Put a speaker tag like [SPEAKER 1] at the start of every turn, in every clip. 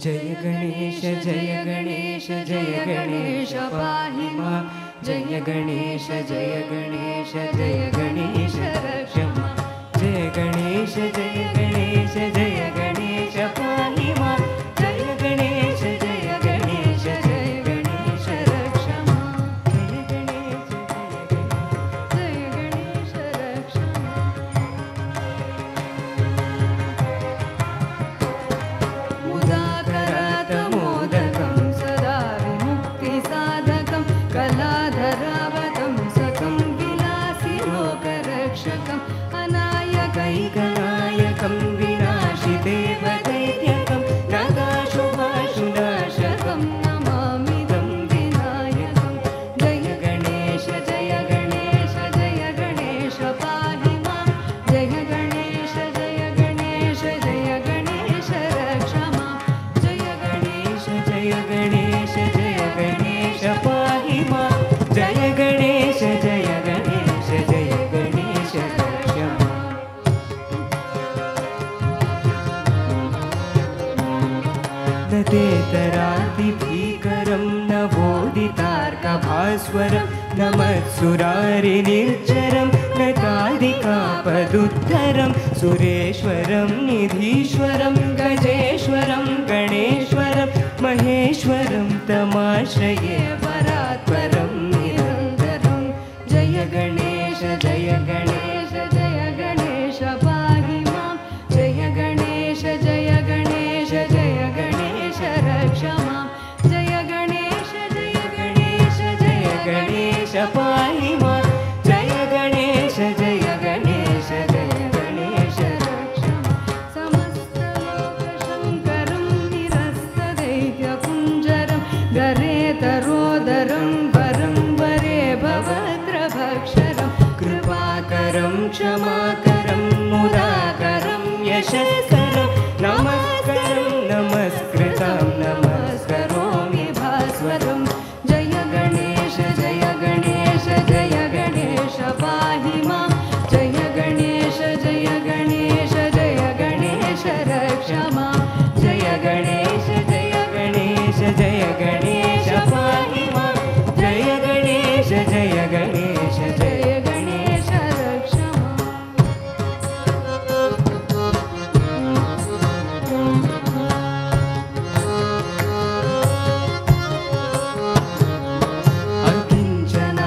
[SPEAKER 1] जय गणेश जय गणेश पाहि मां जय गणेश जय गणेश रक्ष मां जय गणेश पाहि मां जय गणेश रक्ष मां जय गणेश रक्ष मां मुदाकरातमोदकं सदा विमुक्तिसाधकं कलाधरावतं सकं विलासिलोकरक्षकम् अनायकैकनायकं विनाशिदेवदैत्यकं नगाशुभाशुनाशकं नमामिदं विनायकं जय गणेश पाहि मां जय गणेश रक्ष मां जय गणेश पाहि मां जय गणेश रक्ष मां ददेतरादिभीकरं नवोदितार्कभास्वरं नमत्सुरारिनिर्जरं नकादिकापदुद्धरं सुरेश्वरं निधीश्वरं गजेश्वरं गणेश्वरं महेश्वरं तमाश्रये परात्परं निरन्तरं जय गणेश पाहि मां जय गणेश रक्ष मां जय गणेश पाहि मां जय गणेश रक्ष मां समस्तलोकशङ्करं निरस्तदैत्यकुञ्जरं गरेतरोदरं वरं वरे भवद्रभक्षरं कृपाकरं क्षमाकरं मुदाकरं यशस्करं नमस्करं नमस्कृतं नमस्करोमि भास्वरं जय गणेश पाहि मां जय गणेश रक्ष मां जय गणेश पाहि मां जय गणेश रक्ष मां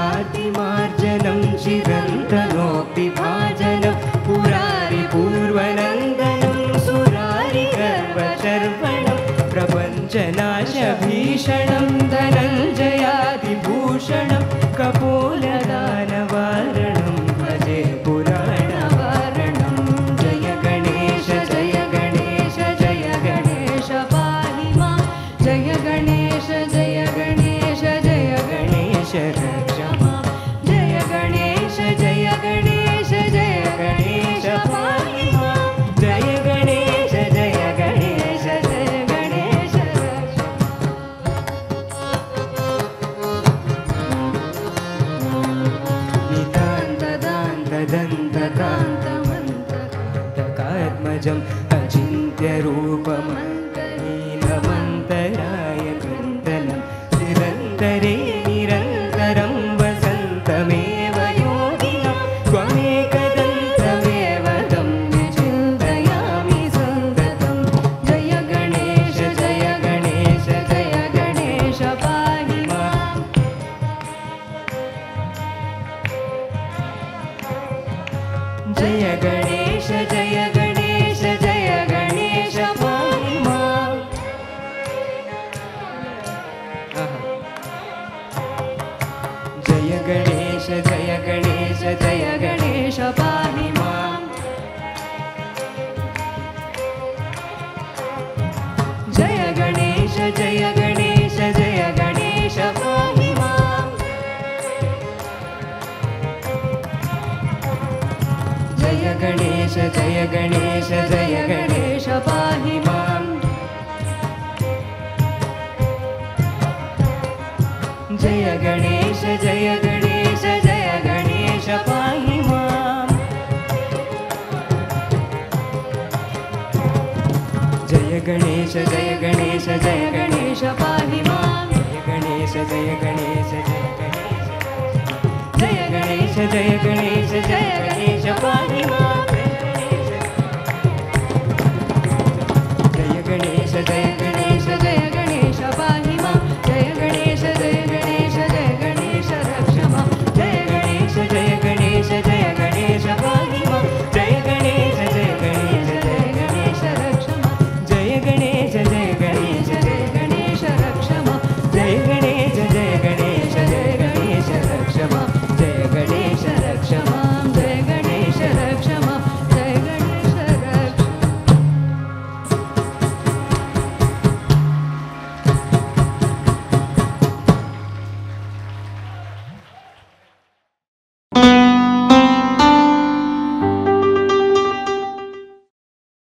[SPEAKER 1] अकिञ्चनातिमार्जनं चिरन्तनोऽपि भाजनं पुरारिपूर्वनन्दनं सुरारिगर्वचर्वणं प्रपञ्चनाशभीषणं धनञ्जयादिभूषणं कपोलदानवारणं भजे पुराणवारणं जय गणेश पाहि मां जय गणेश रक्ष मां जय गणेश पाहि मां जय गणेश रक्ष नितान्तदान्तदन्तकान्तमन्तकात्मजम् अचिन्त्यरूपमन्तहीनमन्तराय कृन्दनं निरन्तरे निरन्तरं वसन्तमेव योगिनं त्वमेकदन्तमेव तं विचिन्तयामि सन्ततं जय गणेश पाहि मां जय गणेश पाहि मां जय गणेश पाहि मां जय गणेश पाहि मां जय गणेश पाहि मां जय गणेश पाहि मां जय गणेश जय गणेश जय गणेश पाहि मां जय गणेश जय गणेश जय गणेश जय गणेश जय गणेश जय गणेश पाहि